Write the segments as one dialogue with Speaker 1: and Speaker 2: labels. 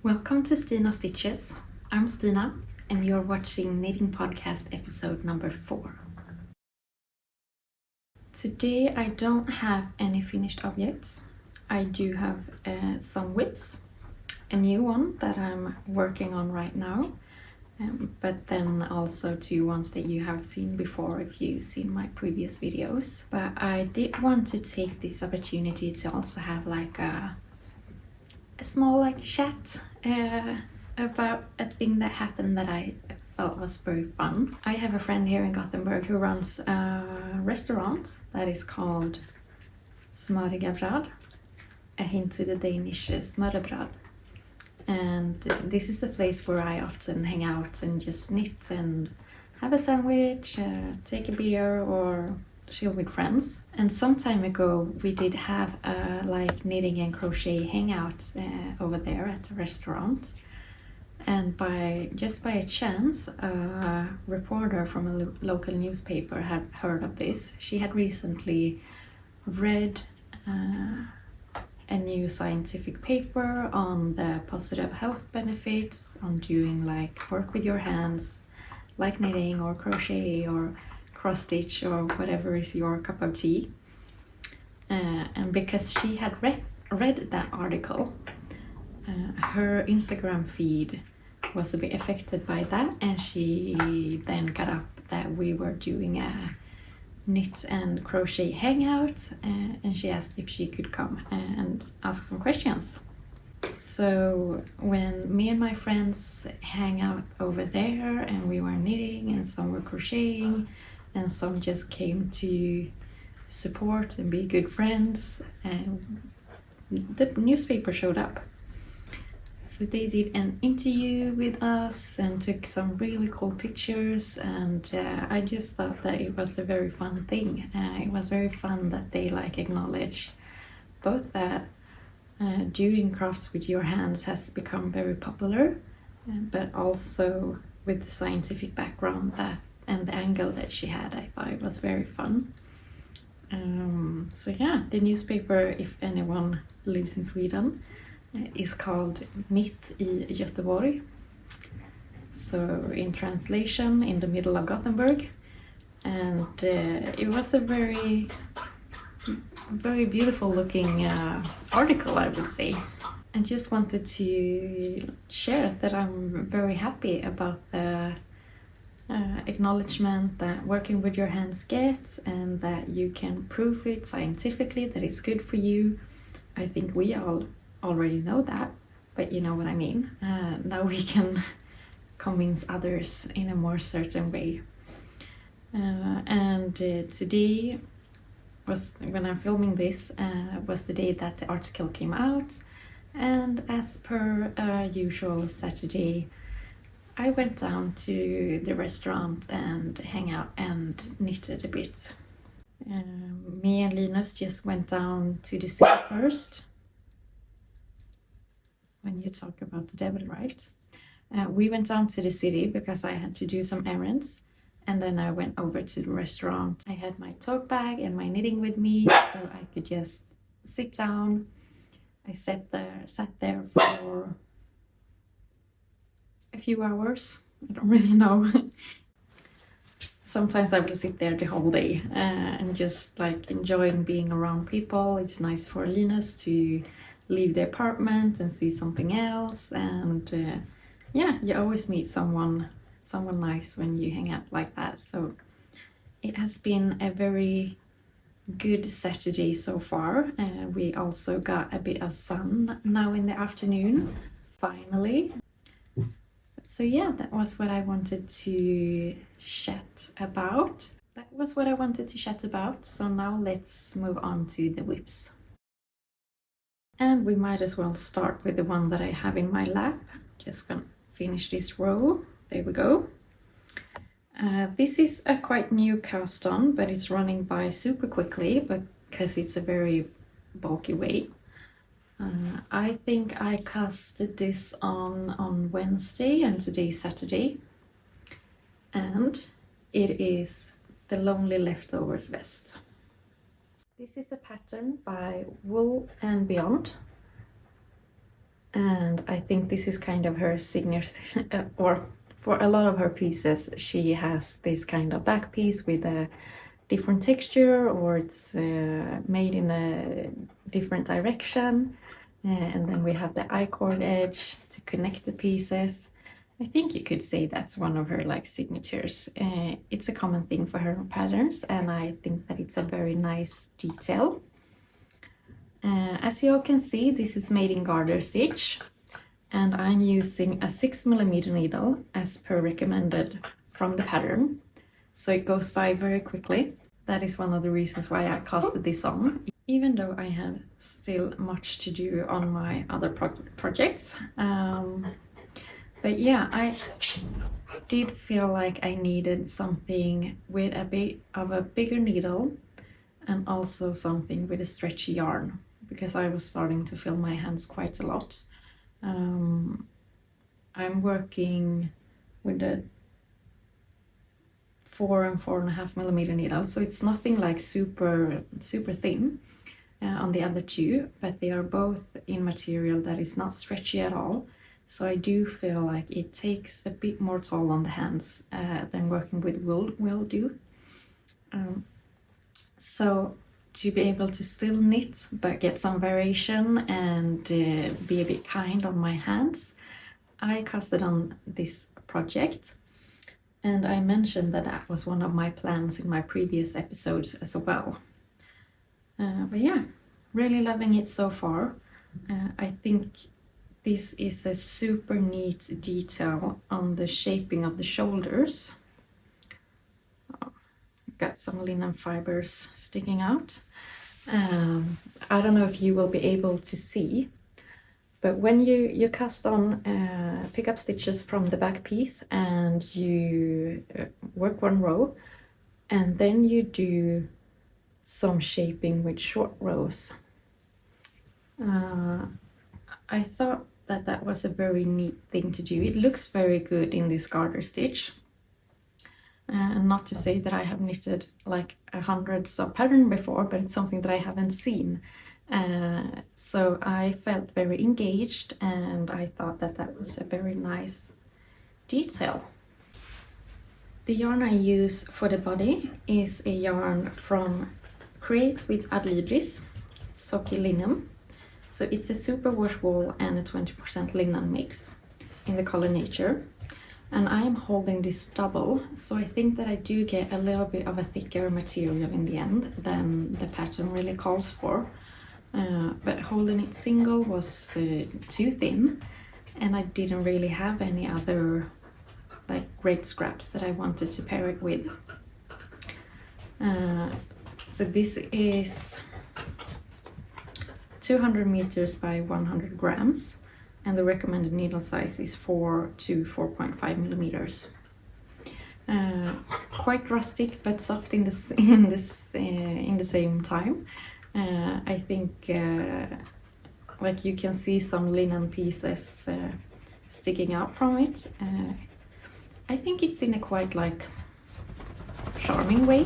Speaker 1: Welcome to Stina Stitches. I'm Stina and you're watching Knitting Podcast episode number 4. Today I don't have any finished objects. I do have some whips, a new one that I'm working on right now, but then also 2 ones that you have seen before if you've seen my previous videos. But I did want to take this opportunity to also have like a small chat about a thing that happened that I felt was very fun. I have a friend here in Gothenburg who runs a restaurant that is called Smøriga bröd, a hint to the Danish smørrebrød. And this is a place where I often hang out and just knit and have a sandwich, take a beer or chill with friends. And some time ago we did have a knitting and crochet hangout over there at the restaurant, and by a chance a reporter from a local newspaper had heard of this. She had recently read a new scientific paper on the positive health benefits on doing work with your hands, like knitting or crochet or cross stitch or whatever is your cup of tea. And because she had read that article, her Instagram feed was a bit affected by that, and she then got up that we were doing a knit and crochet hangout, and she asked if she could come and ask some questions. So when me and my friends hang out over there and we were knitting and some were crocheting and some just came to support and be good friends, and the newspaper showed up. So they did an interview with us and took some really cool pictures, and I just thought that it was a very fun thing. It was very fun that they acknowledge both that doing crafts with your hands has become very popular, but also with the scientific background that and the angle that she had, I thought it was very fun. So yeah, the newspaper, if anyone lives in Sweden, is called Mitt i Gothenburg. So in translation, in the middle of Gothenburg. And it was a very, very beautiful looking article, I would say. I just wanted to share that I'm very happy about the acknowledgement that working with your hands gets, and that you can prove it scientifically that it's good for you. I think we all already know that, but you know what I mean. Now we can convince others in a more certain way. And today was, when I'm filming this, was the day that the article came out, and as per usual Saturday I went down to the restaurant and hang out and knitted a bit. Me and Linus just went down to the city first. When you talk about the devil, right? We went down to the city because I had to do some errands, and then I went over to the restaurant. I had my tote bag and my knitting with me, so I could just sit down. I sat there for a few hours. I don't really know. Sometimes I will sit there the whole day and just enjoying being around people. It's nice for Linus to leave the apartment and see something else, and yeah, you always meet someone nice when you hang out like that. So it has been a very good Saturday so far. We also got a bit of sun now in the afternoon, finally. So yeah, that was what I wanted to chat about. So now let's move on to the whips. And we might as well start with the one that I have in my lap. Just gonna finish this row. There we go. This is a quite new cast on, but it's running by super quickly because it's a very bulky weight. I think I casted this on Wednesday, and today's Saturday. And it is the Lonely Leftovers vest. This is a pattern by Wool and Beyond. And I think this is kind of her signature, or for a lot of her pieces, she has this kind of back piece with a different texture, or it's made in a different direction. And then we have the I-cord edge to connect the pieces. I think you could say that's one of her like signatures. It's a common thing for her patterns, and I think that it's a very nice detail. As you all can see, this is made in garter stitch, and I'm using a 6mm needle as per recommended from the pattern, so it goes by very quickly. That is one of the reasons why I casted this on, even though I have still much to do on my other projects. But yeah, I did feel like I needed something with a bit of a bigger needle and also something with a stretchy yarn, because I was starting to feel my hands quite a lot. I'm working with a 4 and 4.5mm needle, so it's nothing like super thin on the other two, but they are both in material that is not stretchy at all. So I do feel like it takes a bit more toll on the hands than working with wool will do. So to be able to still knit but get some variation and be a bit kind on my hands, I casted on this project. And I mentioned that that was one of my plans in my previous episodes as well. But yeah, really loving it so far. I think this is a super neat detail on the shaping of the shoulders. Got some linen fibers sticking out. I don't know if you will be able to see, but when you cast on pick up stitches from the back piece and you work one row, and then you do some shaping with short rows. I thought that that was a very neat thing to do. It looks very good in this garter stitch. And not to say that I have knitted like hundreds of patterns before, but it's something that I haven't seen. So I felt very engaged, and I thought that that was a very nice detail. The yarn I use for the body is a yarn from Create with Adlibris, Socky Linen. So it's a superwash wool and a 20% linen mix in the color Nature. And I am holding this double, so I think that I do get a little bit of a thicker material in the end than the pattern really calls for. But holding it single was too thin, and I didn't really have any other like great scraps that I wanted to pair it with. So this is 200 meters by 100 grams, and the recommended needle size is 4 to 4.5 millimeters. Quite rustic but soft in the same time. I think like you can see some linen pieces sticking out from it. I think it's in a quite like charming way.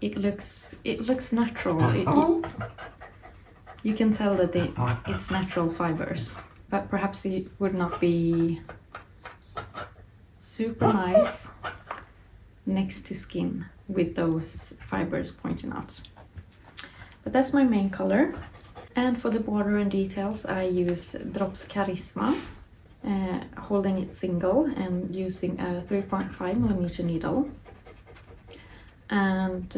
Speaker 1: It looks natural. You can tell that it's natural fibers, but perhaps it would not be super nice next to skin with those fibers pointing out. But that's my main color. And for the border and details, I use Drops Charisma, holding it single and using a 3.5mm needle. And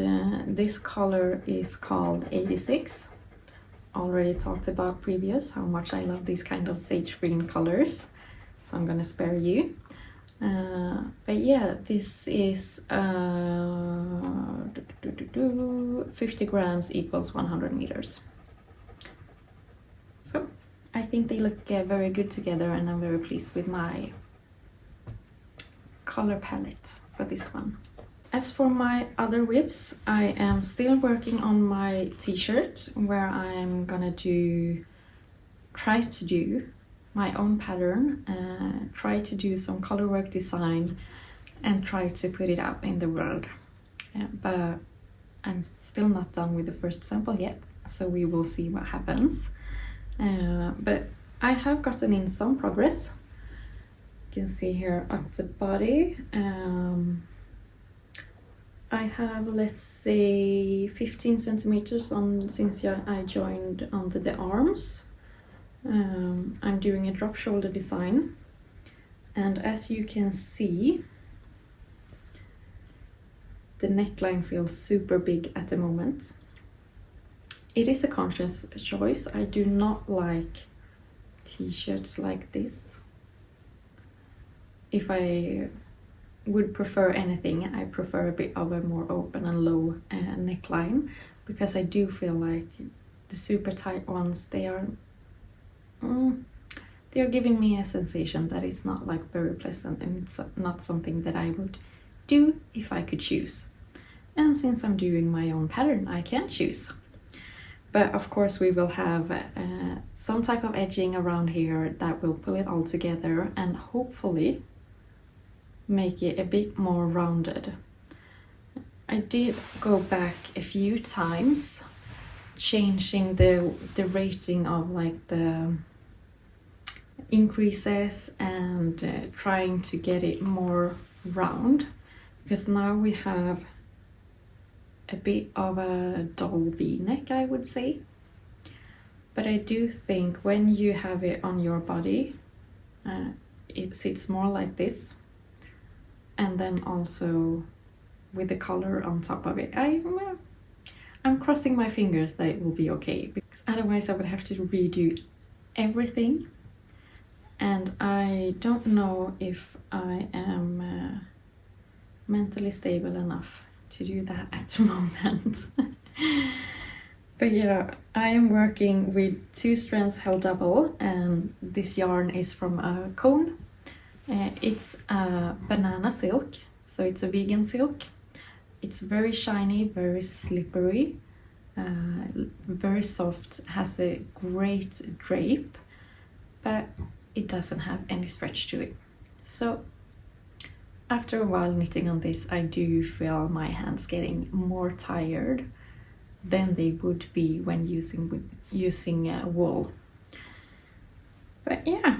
Speaker 1: this color is called 86. Already talked about previous how much I love these kind of sage green colors, so I'm gonna spare you. But yeah, this is 50 grams equals 100 meters. So I think they look very good together, and I'm very pleased with my color palette for this one. As for my other whips, I am still working on my t-shirt, where I'm gonna try to do my own pattern, try to do some color work design, and try to put it out in the world. But I'm still not done with the first sample yet, so we will see what happens. But I have gotten in some progress. You can see here at the body. I have, let's say, 15 centimeters on since I joined under the arms. I'm doing a drop shoulder design, and as you can see, the neckline feels super big at the moment. It is a conscious choice. I do not like t-shirts like this. If I would prefer anything, I prefer a bit of a more open and low neckline, because I do feel like the super tight ones, they are giving me a sensation that is not like very pleasant, and it's not something that I would do if I could choose. And since I'm doing my own pattern, I can choose. But of course we will have some type of edging around here that will pull it all together and hopefully make it a bit more rounded. I did go back a few times, changing the rating of like the increases and trying to get it more round, because now we have a bit of a dull V-neck, I would say. But I do think when you have it on your body, it sits more like this. And then also with the color on top of it, I'm crossing my fingers that it will be okay, because otherwise I would have to redo everything. And I don't know if I am mentally stable enough to do that at the moment. But yeah, I am working with 2 strands held double, and this yarn is from a cone. It's a banana silk, so it's a vegan silk. It's very shiny, very slippery, very soft, has a great drape, but it doesn't have any stretch to it. So after a while knitting on this, I do feel my hands getting more tired than they would be when using wool. But yeah,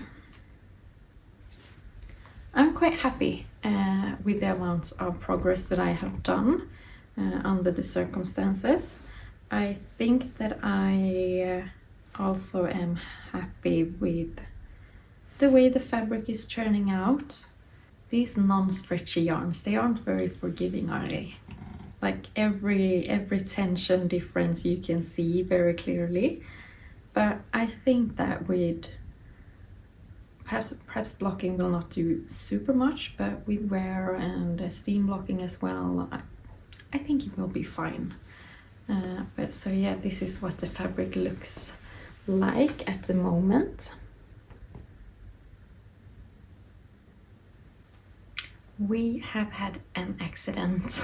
Speaker 1: I'm quite happy with the amount of progress that I have done under the circumstances. I think that I also am happy with the way the fabric is turning out. These non-stretchy yarns, they aren't very forgiving, are they? Like every tension difference you can see very clearly. But I think that with perhaps blocking will not do super much, but with wear and steam blocking as well, I think it will be fine. But so yeah, this is what the fabric looks like at the moment. We have had an accident.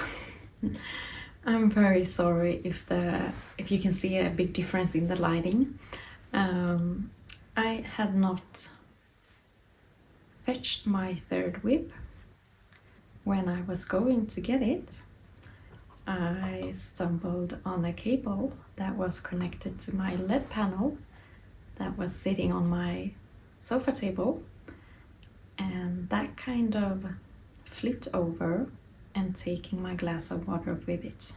Speaker 1: I'm very sorry if you can see a big difference in the lighting. I had not fetched my 3rd whip. When I was going to get it, I stumbled on a cable that was connected to my LED panel that was sitting on my sofa table, and that kind of flipped over and taking my glass of water with it.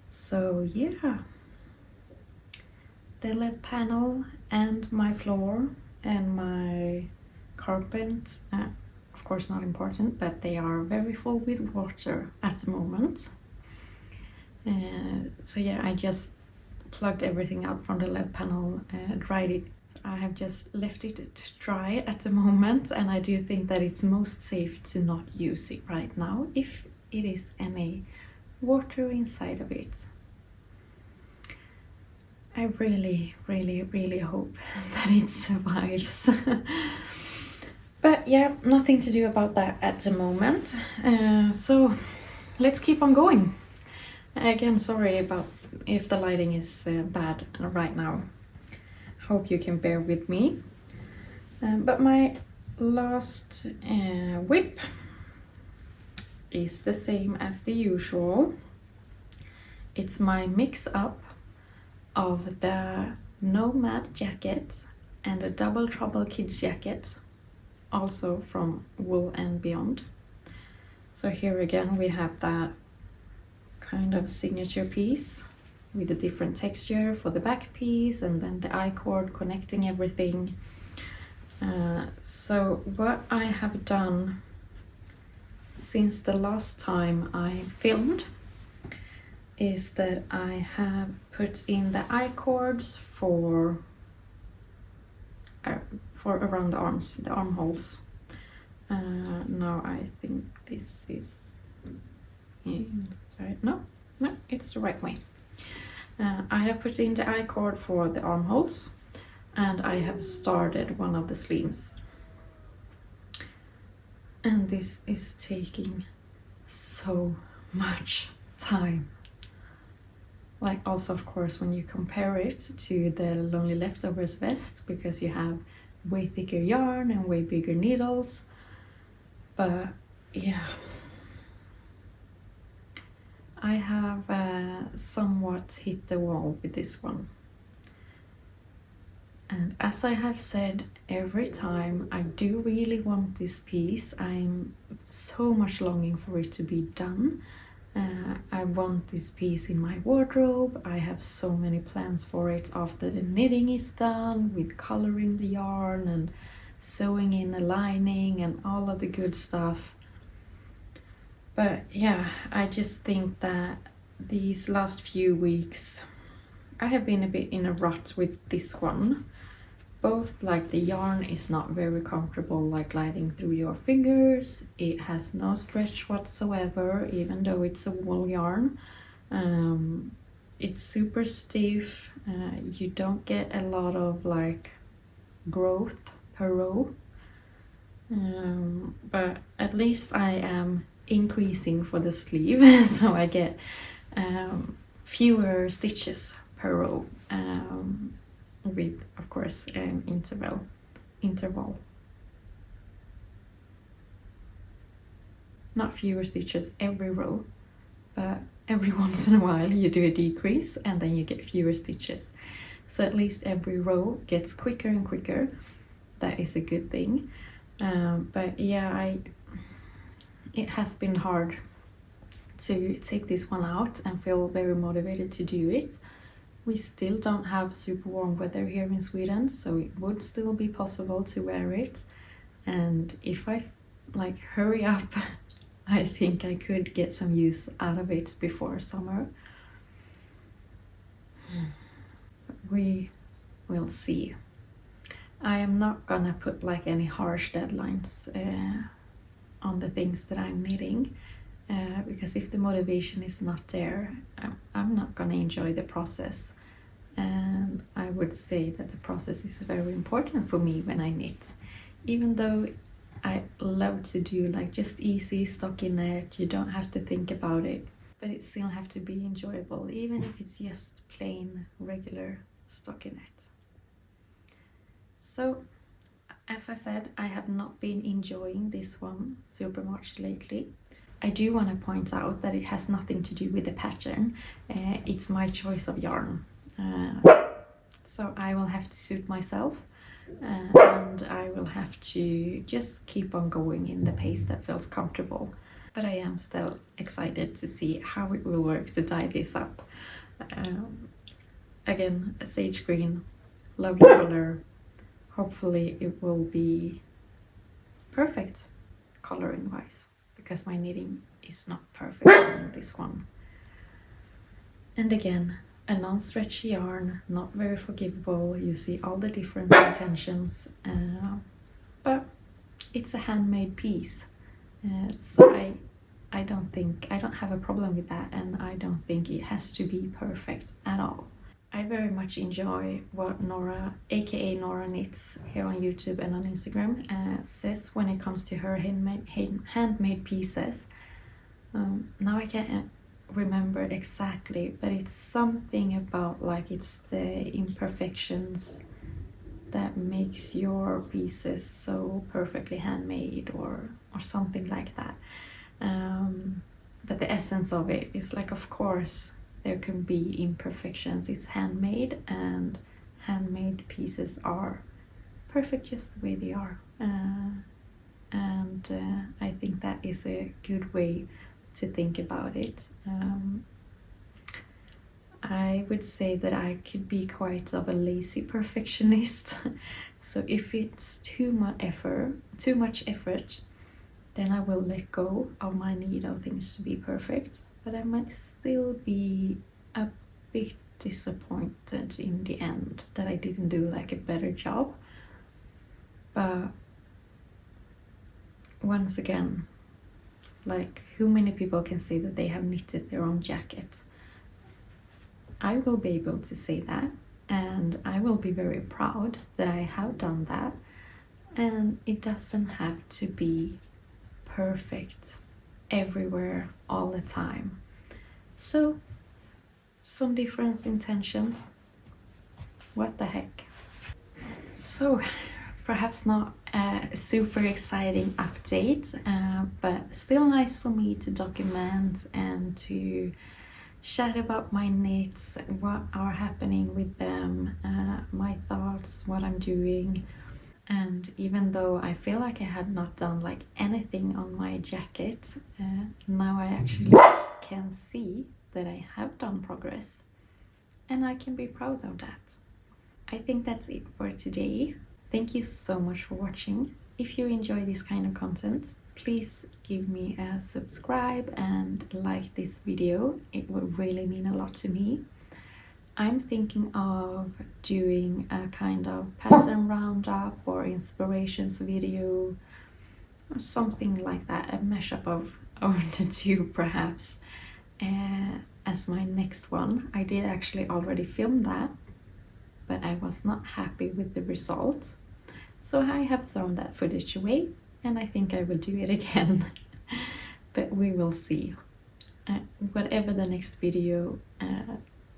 Speaker 1: So yeah, the LED panel and my floor and my carpet, of course not important, but they are very full with water at the moment. So yeah, I just plugged everything out from the LED panel, dried it. I have just left it to dry at the moment, and I do think that it's most safe to not use it right now if it is any water inside of it. I really, really, really hope that it survives. But yeah, nothing to do about that at the moment. So let's keep on going. Again, sorry about if the lighting is bad right now. Hope you can bear with me. But my last whip is the same as the usual. It's my mix up of the Nomad jacket and a double trouble kids jacket, also from Wool and Beyond. So here again we have that kind of signature piece with a different texture for the back piece, and then the I-cord connecting everything. So what I have done since the last time I filmed is that I have put in the I-cords for around the arms, the armholes. Now I think this is, sorry, no, it's the right way. I have put in the I-cord for the armholes, and I have started one of the sleeves. And this is taking so much time. Like, also of course when you compare it to the Lonely Leftovers vest, because you have way thicker yarn and way bigger needles. But yeah, I have somewhat hit the wall with this one. And as I have said every time, I do really want this piece. I'm so much longing for it to be done. I want this piece in my wardrobe. I have so many plans for it after the knitting is done, with coloring the yarn and sewing in a lining and all of the good stuff. But yeah, I just think that these last few weeks I have been a bit in a rut with this one. Both like the yarn is not very comfortable, like gliding through your fingers. It has no stretch whatsoever, even though it's a wool yarn. It's super stiff. You don't get a lot of like growth per row. But at least I am increasing for the sleeve, so I get fewer stitches per row. With, of course, an interval. Not fewer stitches every row, but every once in a while you do a decrease and then you get fewer stitches. So at least every row gets quicker and quicker. That is a good thing. But yeah, it has been hard to take this one out and feel very motivated to do it. We still don't have super warm weather here in Sweden, so it would still be possible to wear it. And if I like hurry up, I think I could get some use out of it before summer. We will see. I am not gonna put like any harsh deadlines on the things that I'm knitting, because if the motivation is not there, I'm not gonna enjoy the process. And I would say that the process is very important for me when I knit. Even though I love to do like just easy stockinette, you don't have to think about it, but it still have to be enjoyable, even if it's just plain regular stockinette. So as I said, I have not been enjoying this one super much lately. I do want to point out that it has nothing to do with the pattern. It's my choice of yarn. So I will have to suit myself, and I will have to just keep on going in the pace that feels comfortable. But I am still excited to see how it will work to dye this up. Again, a sage green, lovely color. Hopefully it will be perfect coloring wise, because my knitting is not perfect on this one. And again, a non-stretchy yarn, not very forgivable. You see all the different intentions, but it's a handmade piece. So I don't have a problem with that, and I don't think it has to be perfect at all. I very much enjoy what Nora, aka Nora Knits, here on YouTube and on Instagram says when it comes to her handmade pieces. Now I can't remember exactly, but it's something about like it's the imperfections that makes your pieces so perfectly handmade, or something like that. But the essence of it is like, of course there can be imperfections. It's handmade, and handmade pieces are perfect just the way they are. And I think that is a good way to think about it. I would say that I could be quite of a lazy perfectionist. So if it's too much effort, then I will let go of my need of things to be perfect. But I might still be a bit disappointed in the end that I didn't do like a better job. But once again, like, who many people can say that they have knitted their own jacket? I will be able to say that, and I will be very proud that I have done that. And it doesn't have to be perfect everywhere all the time. So some different intentions, what the heck. So perhaps not a super exciting update, but still nice for me to document and to chat about my knits, what are happening with them, my thoughts, what I'm doing. And even though I feel like I had not done like anything on my jacket, now I actually can see that I have done progress, and I can be proud of that. I think that's it for today. Thank you so much for watching. If you enjoy this kind of content, please give me a subscribe and like this video. It would really mean a lot to me. I'm thinking of doing a kind of pattern roundup or inspirations video or something like that, a mashup of the two perhaps, as my next one. I did actually already film that, but I was not happy with the results, so I have thrown that footage away, and I think I will do it again. But we will see. Whatever the next video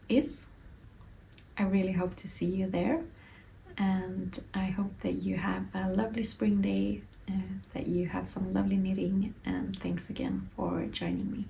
Speaker 1: is, I really hope to see you there, and I hope that you have a lovely spring day, that you have some lovely knitting, and thanks again for joining me.